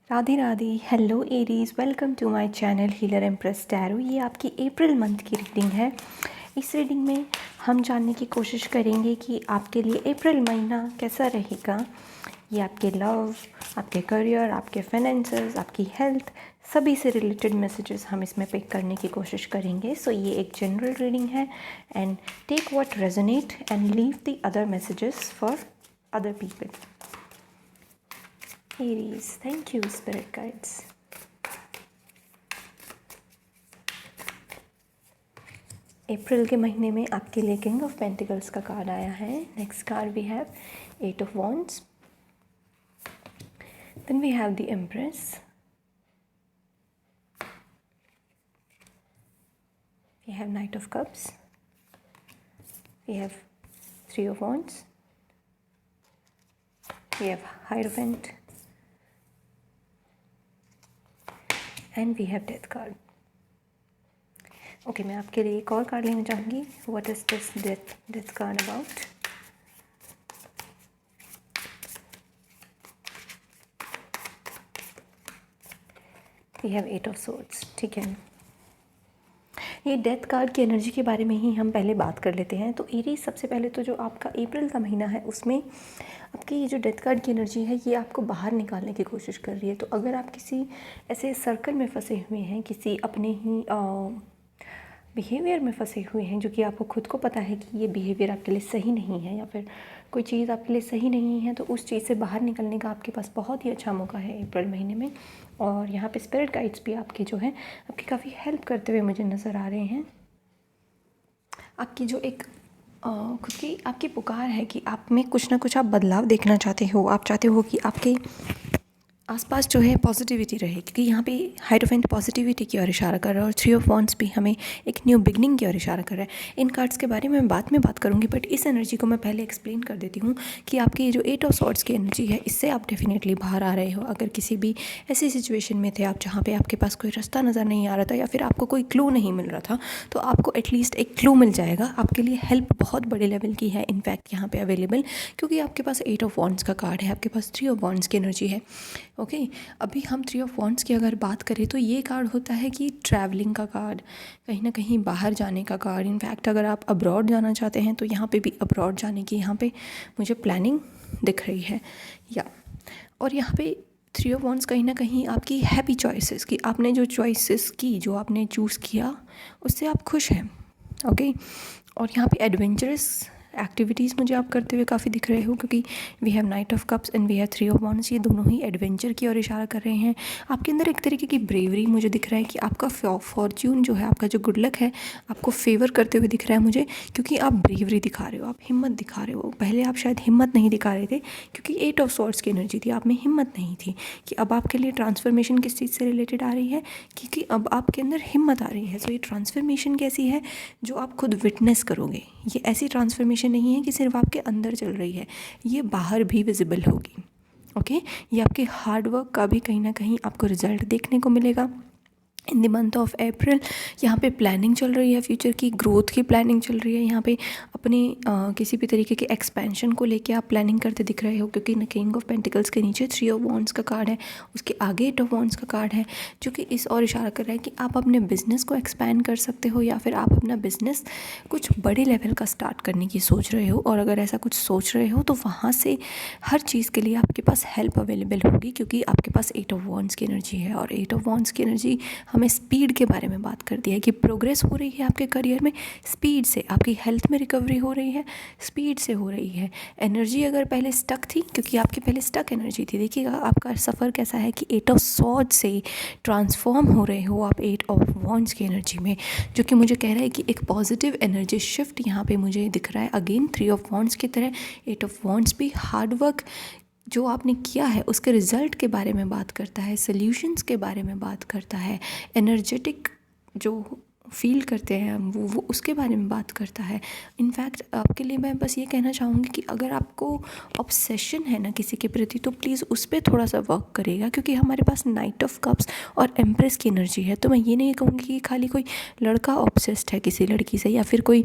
Radhe Radhe. Hello Aries, welcome to my channel healer empress tarot. ये आपकी April month की reading है। इस रीडिंग में हम जानने की कोशिश करेंगे कि आपके लिए अप्रैल महीना कैसा रहेगा। ये आपके लव, आपके करियर, आपके फाइनेंसेस, आपकी हेल्थ, सभी से रिलेटेड मैसेजेस हम इसमें पिक करने की कोशिश करेंगे। सो ये एक जनरल रीडिंग है and take what resonate and leave the other messages for other people. Aries, thank you spirit guides. April के महीने में आपके लिए किंग ऑफ पेंटिकल्स का कार्ड आया है। Next card we have 8 of wands, then we have the empress, we have knight of cups, we have 3 of wands, we have hierophant and we have death card. Okay, मैं आपके लिए एक और card लेना चाहूँगी। What is this death card about? We have 8 of swords. ठीक है, ये डेथ कार्ड की एनर्जी के बारे में ही हम पहले बात कर लेते हैं। तो एरीज, सबसे पहले तो जो आपका अप्रैल का महीना है उसमें आपकी ये जो डेथ कार्ड की एनर्जी है ये आपको बाहर निकालने की कोशिश कर रही है। तो अगर आप किसी ऐसे सर्कल में फंसे हुए हैं, किसी अपने ही बिहेवियर में फंसे हुए हैं जो कि आपको खुद को पता है कि ये बिहेवियर आपके लिए सही नहीं है, या फिर कोई चीज़ आपके लिए सही नहीं है, तो उस चीज़ से बाहर निकलने का आपके पास बहुत ही अच्छा मौका है अप्रैल महीने में। और यहाँ पे स्पिरिट गाइड्स भी आपके जो हैं आपकी काफ़ी हेल्प करते हुए मुझे नज़र आ रहे हैं। आपकी जो एक खुद की आपकी पुकार है कि आप में कुछ ना कुछ आप बदलाव देखना चाहते हो। आप चाहते हो कि आपके आसपास जो है पॉजिटिविटी रहे, क्योंकि यहाँ पे हायरोफेंट पॉजिटिविटी की ओर इशारा कर रहा है और 3 ऑफ वॉन्ड्स भी हमें एक न्यू बिगनिंग की ओर इशारा कर रहा है। इन कार्ड्स के बारे में मैं बाद में बात करूँगी, बट इस एनर्जी को मैं पहले एक्सप्लेन कर देती हूँ कि आपकी ये जो 8 ऑफ सॉर्ड्स की एनर्जी है इससे आप डेफिनेटली बाहर आ रहे हो। अगर किसी भी ऐसी सिचुएशन में थे आप जहाँ पर आपके पास कोई रास्ता नज़र नहीं आ रहा था या फिर आपको कोई क्लू नहीं मिल रहा था, तो आपको एटलीस्ट एक क्लू मिल जाएगा। आपके लिए हेल्प बहुत बड़े लेवल की है इनफैक्ट यहाँ पे अवेलेबल, क्योंकि आपके पास 8 ऑफ वॉन्ड्स का कार्ड है, आपके पास 3 ऑफ वॉन्ड्स की एनर्जी है। ओके, अभी हम 3 ऑफ वॉन्ड्स की अगर बात करें तो ये कार्ड होता है कि ट्रैवलिंग का कार्ड, कहीं ना कहीं बाहर जाने का कार्ड। इनफैक्ट अगर आप अब्रॉड जाना चाहते हैं तो यहाँ पे भी अब्रॉड जाने की यहाँ पे मुझे प्लानिंग दिख रही है। या और यहाँ पे 3 ऑफ वॉन्ड्स कहीं ना कहीं आपकी हैप्पी चॉइसेस की, आपने जो चॉइसेस की, जो आपने चूज़ किया उससे आप खुश हैं। ओके, और यहाँ पे एडवेंचरस एक्टिविटीज़ मुझे आप करते हुए काफ़ी दिख रहे हो, क्योंकि we have knight of cups and we have 3 of wands. ये दोनों ही एडवेंचर की ओर इशारा कर रहे हैं। आपके अंदर एक तरीके की ब्रेवरी मुझे दिख रहा है कि आपका फॉर्च्यून जो है, आपका जो गुड लक है, आपको फेवर करते हुए दिख रहा है मुझे, क्योंकि आप ब्रेवरी दिखा रहे हो, आप हिम्मत दिखा रहे हो। पहले आप शायद हिम्मत नहीं दिखा रहे थे क्योंकि 8 ऑफ सॉर्ड्स की एनर्जी थी, आप में हिम्मत नहीं थी। कि अब आपके लिए ट्रांसफॉर्मेशन किस चीज़ से रिलेटेड आ रही है, क्योंकि अब आपके अंदर हिम्मत आ रही है। सो ये ट्रांसफॉर्मेशन कैसी है जो आप खुद विटनेस करोगे। ये ऐसी ट्रांसफॉर्मेशन नहीं है कि सिर्फ आपके अंदर चल रही है, ये बाहर भी विजिबल होगी। ओके, ये आपके हार्डवर्क का भी कहीं ना कहीं आपको रिजल्ट देखने को मिलेगा in the month of April. यहाँ पे प्लानिंग चल रही है, फ्यूचर की ग्रोथ की प्लानिंग चल रही है। यहाँ पे अपने किसी भी तरीके के एक्सपेंशन को लेके आप प्लानिंग करते दिख रहे हो, क्योंकि किंग ऑफ पेंटिकल्स के नीचे 3 ऑफ वॉन्ड्स का कार्ड है, उसके आगे 8 ऑफ वॉन्ड्स का कार्ड है, जो कि इस और इशारा कर रहा है कि आप अपने बिजनेस को एक्सपैंड कर सकते हो, या फिर आप अपना बिजनेस कुछ बड़े लेवल का स्टार्ट करने की सोच रहे हो। और अगर ऐसा कुछ सोच रहे हो तो वहाँ से हर चीज़ के लिए आपके पास हेल्प अवेलेबल होगी, क्योंकि आपके पास 8 ऑफ वॉन्ड्स की एनर्जी है। और 8 ऑफ वॉन्ड्स की एनर्जी हमें स्पीड के बारे में बात करती है कि प्रोग्रेस हो रही है आपके करियर में स्पीड से, आपकी हेल्थ में रिकवरी हो रही है स्पीड से हो रही है। एनर्जी अगर पहले स्टक थी, क्योंकि आपकी पहले स्टक एनर्जी थी, देखिएगा आपका सफ़र कैसा है कि 8 ऑफ सॉर्ड से ट्रांसफॉर्म हो रहे हो आप 8 ऑफ वॉन्ड्स की एनर्जी में, जो कि मुझे कह रहा है कि एक पॉजिटिव एनर्जी शिफ्ट यहाँ पे मुझे दिख रहा है। अगेन 3 ऑफ वॉन्ड्स की तरह 8 ऑफ वॉन्ड्स भी हार्डवर्क जो आपने किया है उसके रिज़ल्ट के बारे में बात करता है, सॉल्यूशंस के बारे में बात करता है, एनर्जेटिक जो फील करते हैं हम, वो उसके बारे में बात करता है। इनफैक्ट आपके लिए मैं बस ये कहना चाहूँगी कि अगर आपको ऑब्सेशन है ना किसी के प्रति, तो प्लीज़ उस पर थोड़ा सा वर्क करेगा, क्योंकि हमारे पास नाइट ऑफ कप्स और एम्प्रेस की एनर्जी है। तो मैं ये नहीं कहूँगी कि खाली कोई लड़का ऑब्सेस्ड है किसी लड़की से, या फिर कोई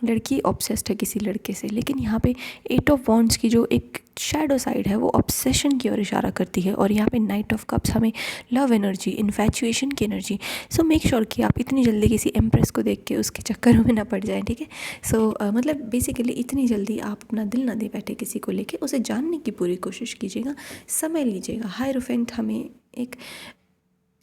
लड़की ऑब्सेस्ड है किसी लड़के से, लेकिन यहाँ पे 8 ऑफ वॉन्ड्स की जो एक शैडो साइड है वो ऑब्सेशन की ओर इशारा करती है, और यहाँ पे नाइट ऑफ कप्स हमें लव एनर्जी, इन्फैचुएशन की एनर्जी। सो मेक श्योर कि आप इतनी जल्दी किसी एम्प्रेस को देख के उसके चक्कर में ना पड़ जाएं, ठीक है। सो मतलब बेसिकली इतनी जल्दी आप अपना दिल ना दे बैठे किसी को लेके, उसे जानने की पूरी कोशिश कीजिएगा, समय लीजिएगा। हायरोफेंट हमें एक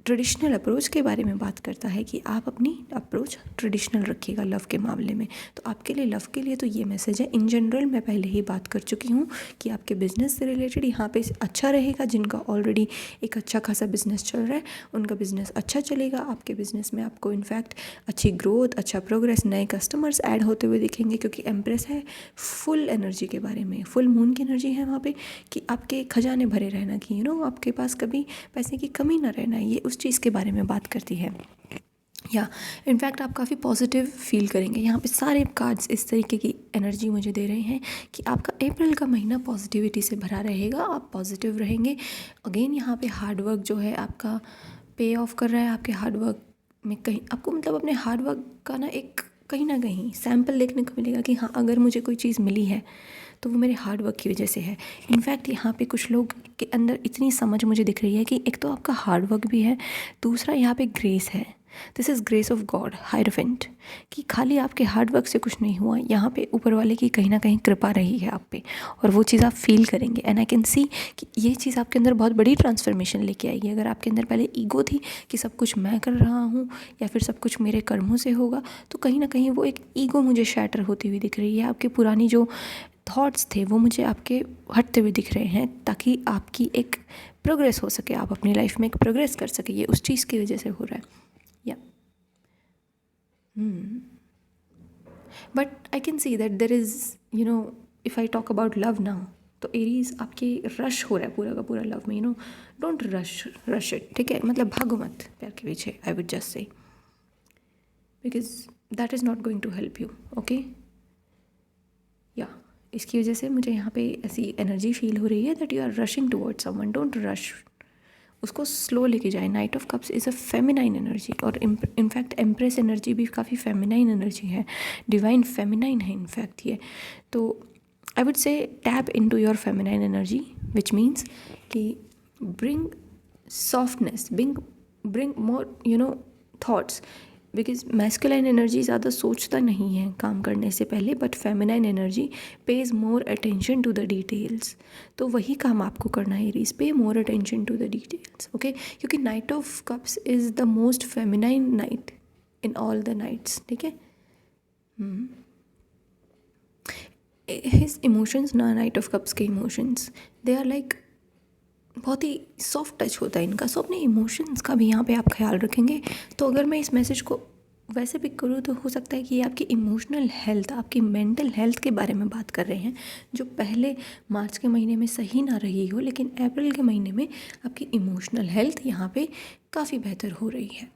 ट्रेडिशनल अप्रोच के बारे में बात करता है कि आप अपनी अप्रोच ट्रेडिशनल रखिएगा लव के मामले में। तो आपके लिए लव के लिए तो ये मैसेज है। इन जनरल मैं पहले ही बात कर चुकी हूँ कि आपके बिज़नेस से रिलेटेड यहाँ पे अच्छा रहेगा। जिनका ऑलरेडी एक अच्छा खासा बिजनेस चल रहा है उनका बिज़नेस अच्छा चलेगा। आपके बिज़नेस में आपको इनफैक्ट अच्छी ग्रोथ, अच्छा प्रोग्रेस, नए कस्टमर्स ऐड होते हुए दिखेंगे, क्योंकि एम्प्रेस है फुल एनर्जी के बारे में, फुल मून की एनर्जी है वहाँ पे, कि आपके खजाने भरे रहना, कि आपके पास कभी पैसे की कमी ना रहना, ये उस चीज़ के बारे में बात करती है। या इनफैक्ट आप काफ़ी पॉजिटिव फील करेंगे। यहाँ पे सारे कार्ड्स इस तरीके की एनर्जी मुझे दे रहे हैं कि आपका अप्रैल का महीना पॉजिटिविटी से भरा रहेगा, आप पॉजिटिव रहेंगे। अगेन यहाँ पे हार्डवर्क जो है आपका पे ऑफ कर रहा है। आपके हार्डवर्क में कहीं आपको मतलब अपने हार्डवर्क का ना एक कहीं ना कहीं सैम्पल देखने को मिलेगा कि हाँ, अगर मुझे कोई चीज़ मिली है तो वो मेरे हार्ड वर्क की वजह से है। इनफैक्ट यहाँ पे कुछ लोग के अंदर इतनी समझ मुझे दिख रही है कि एक तो आपका हार्ड वर्क भी है, दूसरा यहाँ पे ग्रेस है। This is grace of God, hierophant, कि खाली आपके हार्ड वर्क से कुछ नहीं हुआ, यहाँ पे ऊपर वाले की कहीं ना कहीं कृपा रही है आप पे, और वो चीज़ आप फील करेंगे। एंड आई कैन सी कि ये चीज़ आपके अंदर बहुत बड़ी ट्रांसफॉर्मेशन लेके आएगी। अगर आपके अंदर पहले ईगो थी कि सब कुछ मैं कर रहा हूँ या फिर सब कुछ मेरे कर्मों से होगा, तो कहीं ना कहीं वो एक ईगो मुझे शैटर होती हुई दिख रही है। आपकी पुरानी जो थॉट्स थे वो मुझे आपके हटते हुए दिख रहे हैं, ताकि आपकी एक प्रोग्रेस हो सके, आप अपनी लाइफ में एक प्रोग्रेस कर सके। ये उस चीज़ की वजह से हो रहा है। या but I can see that there is if I talk about love now, तो एरीज आपके रश हो रहा है पूरा का पूरा लव में। डोंट रश इट, ठीक है। मतलब भागो मत प्यार के पीछे, I would just say, because that is not going to help you, okay. या इसकी वजह से मुझे यहाँ पे ऐसी एनर्जी फील हो रही है that you are rushing towards someone. Don't rush, उसको स्लो लेके जाए। Knight of cups is a feminine energy, और इनफैक्ट एम्प्रेस एनर्जी भी काफ़ी फेमिनाइन एनर्जी है, डिवाइन फेमिनाइन है इनफैक्ट ये। तो I would say tap into your feminine energy, which means कि bring softness, bring more thoughts, because masculine energy ज़्यादा सोचता नहीं है काम करने से पहले, but feminine energy pays more attention to the details. तो वही काम आपको करना है Aries, pay more attention to the details, okay. क्योंकि knight of cups is the most feminine knight in all the knights, ठीक है। हिज इमोशंस ना, नाइट ऑफ कप्स के इमोशंस, दे आर लाइक बहुत ही सॉफ्ट टच होता है इनका। सो अपने इमोशंस का भी यहाँ पे आप ख्याल रखेंगे। तो अगर मैं इस मैसेज को वैसे पिक करूँ तो हो सकता है कि ये आपकी इमोशनल हेल्थ, आपकी मेंटल हेल्थ के बारे में बात कर रहे हैं, जो पहले मार्च के महीने में सही ना रही हो, लेकिन अप्रैल के महीने में आपकी इमोशनल हेल्थ यहाँ पे काफ़ी बेहतर हो रही है,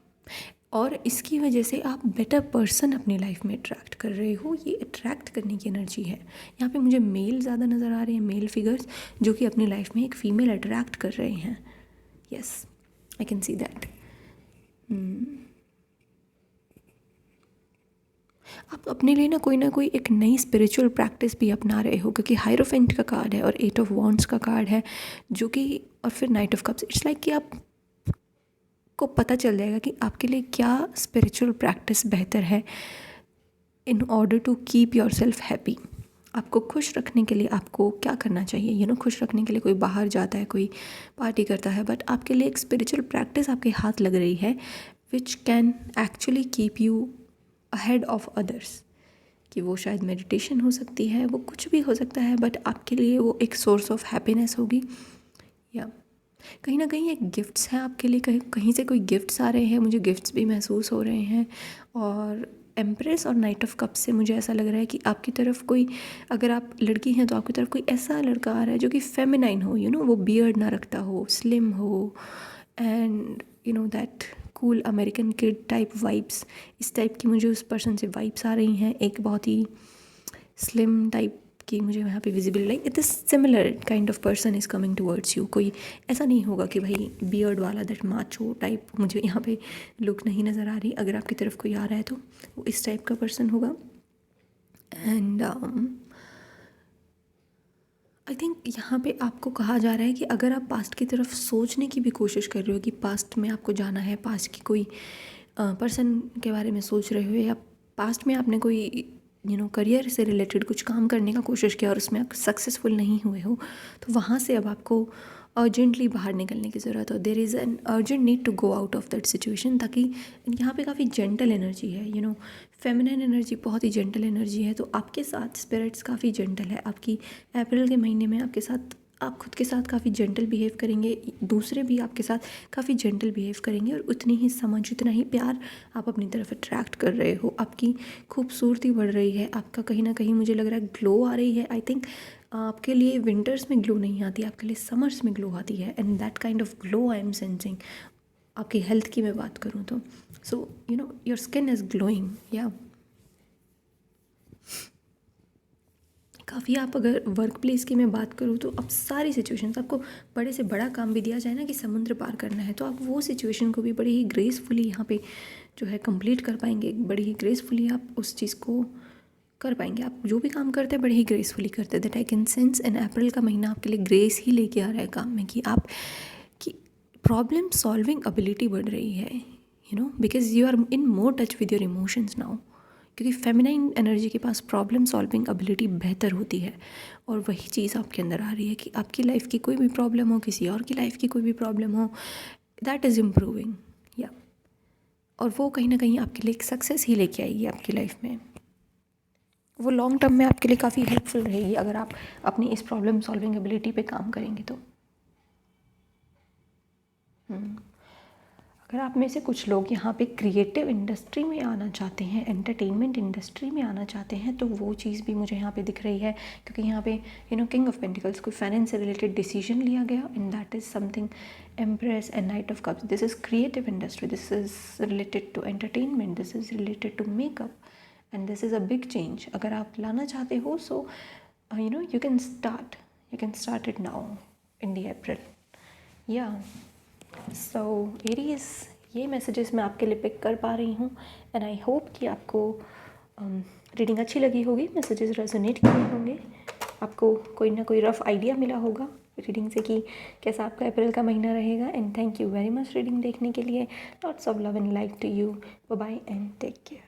और इसकी वजह से आप बेटर पर्सन अपनी लाइफ में अट्रैक्ट कर रहे हो। ये अट्रैक्ट करने की एनर्जी है। यहाँ पे मुझे मेल ज़्यादा नज़र आ रहे हैं, मेल फिगर्स जो कि अपनी लाइफ में एक फ़ीमेल अट्रैक्ट कर रहे हैं। Yes, I can see that. आप अपने लिए ना कोई एक नई स्पिरिचुअल प्रैक्टिस भी अपना रहे हो, क्योंकि हायरोफेंट का कार्ड है और 8 ऑफ वॉन्ड्स का कार्ड है, जो कि और फिर night of cups. It's like कि आप को पता चल जाएगा कि आपके लिए क्या स्पिरिचुअल प्रैक्टिस बेहतर है in order to keep yourself happy. आपको खुश रखने के लिए आपको क्या करना चाहिए। खुश रखने के लिए कोई बाहर जाता है, कोई पार्टी करता है, बट आपके लिए एक स्पिरिचुअल प्रैक्टिस आपके हाथ लग रही है, which can actually keep you ahead of others. कि वो शायद मेडिटेशन हो सकती है, वो कुछ भी हो सकता है, बट आपके लिए वो एक सोर्स ऑफ हैप्पीनेस होगी। या कहीं ना कहीं एक गिफ्ट्स हैं आपके लिए, कहीं से कोई गिफ्ट्स आ रहे हैं, मुझे गिफ्ट्स भी महसूस हो रहे हैं। और एम्प्रेस और नाइट ऑफ कप्स से मुझे ऐसा लग रहा है कि आपकी तरफ कोई, अगर आप लड़की हैं तो आपकी तरफ कोई ऐसा लड़का आ रहा है जो कि फेमिनाइन हो, वो बियर्ड ना रखता हो, स्लिम हो, and that cool American kid type vibes, इस टाइप की मुझे उस पर्सन से वाइब्स आ रही हैं। एक बहुत ही स्लिम टाइप की मुझे यहाँ पे visible, like it is similar kind of person is coming towards you. कोई ऐसा नहीं होगा कि भाई बियर्ड वाला दैट माचो टाइप, मुझे यहाँ पे लुक नहीं नज़र आ रही। अगर आपकी तरफ कोई आ रहा है तो वो इस टाइप का पर्सन होगा। एंड आई थिंक यहाँ पे आपको कहा जा रहा है कि अगर आप पास्ट की तरफ सोचने की भी कोशिश कर रहे हो कि पास्ट में आपको जाना है, पास्ट की कोई पर्सन के बारे में सोच रहे हो, या पास्ट में आपने कोई करियर से रिलेटेड कुछ काम करने का कोशिश किया और उसमें आप सक्सेसफुल नहीं हुए हो, तो वहाँ से अब आपको अर्जेंटली बाहर निकलने की ज़रूरत हो। There is an urgent need to go out of that situation, ताकि यहाँ पे काफ़ी जेंटल एनर्जी है, फेमिनिन एनर्जी, बहुत ही जेंटल एनर्जी है। तो आपके साथ स्पिरिट्स काफ़ी जेंटल है। आपकी अप्रैल के महीने में आपके साथ, आप खुद के साथ काफ़ी जेंटल बिहेव करेंगे, दूसरे भी आपके साथ काफ़ी जेंटल बिहेव करेंगे, और उतनी ही समझ, उतना ही प्यार आप अपनी तरफ अट्रैक्ट कर रहे हो। आपकी खूबसूरती बढ़ रही है, आपका कहीं ना कहीं मुझे लग रहा है ग्लो आ रही है। आई थिंक आपके लिए विंटर्स में ग्लो नहीं आती, आपके लिए समर्स में ग्लो आती है, and that kind of glow I am sensing. आपकी हेल्थ की मैं बात करूँ तो so your skin is glowing, या काफ़ी आप अगर वर्क प्लेस की मैं बात करूँ तो अब सारी सिचुएशंस, आपको बड़े से बड़ा काम भी दिया जाए ना कि समुद्र पार करना है, तो आप वो सिचुएशन को भी बड़ी ही ग्रेसफुली यहाँ पे जो है कंप्लीट कर पाएंगे। बड़ी ही ग्रेसफुली आप उस चीज़ को कर पाएंगे। आप जो भी काम करते हैं बड़े ही ग्रेसफुली करते हैं। That I can sense in April का महीना आपके लिए ग्रेस ही लेके आ रहा है काम में, कि आप की प्रॉब्लम सॉल्विंग एबिलिटी बढ़ रही है, because you are in more touch with your emotions now. क्योंकि फेमिनाइन एनर्जी के पास प्रॉब्लम सॉल्विंग एबिलिटी बेहतर होती है, और वही चीज़ आपके अंदर आ रही है कि आपकी लाइफ की कोई भी प्रॉब्लम हो, किसी और की लाइफ की कोई भी प्रॉब्लम हो, दैट इज़ इम्प्रूविंग, या और वो कहीं ना कहीं आपके लिए एक सक्सेस ही लेके आएगी आपकी लाइफ में। वो लॉन्ग टर्म में आपके लिए काफ़ी हेल्पफुल रहेगी अगर आप अपनी इस प्रॉब्लम सॉल्विंग एबिलिटी पे काम करेंगे तो। अगर आप में से कुछ लोग यहाँ पे क्रिएटिव इंडस्ट्री में आना चाहते हैं, एंटरटेनमेंट इंडस्ट्री में आना चाहते हैं, तो वो चीज़ भी मुझे यहाँ पे दिख रही है। क्योंकि यहाँ पे किंग ऑफ पेंटिकल्स, कोई फाइनेंस से रिलेटेड डिसीजन लिया गया, and that is something empress and knight of cups. This is creative industry, this is related to entertainment, this is related to makeup, and this is a big change. अगर आप लाना चाहते हो so you can start it now in the April, या so Aries, ये messages मैं आपके लिए पिक कर पा रही हूँ, एंड आई होप कि आपको रीडिंग अच्छी लगी होगी, मैसेजेस रेजोनेट किए होंगे, आपको कोई ना कोई रफ आइडिया मिला होगा रीडिंग से कि कैसा आपका अप्रैल का महीना रहेगा। And thank you very much reading देखने के लिए। Lots of love and light to you. Bye bye and take care.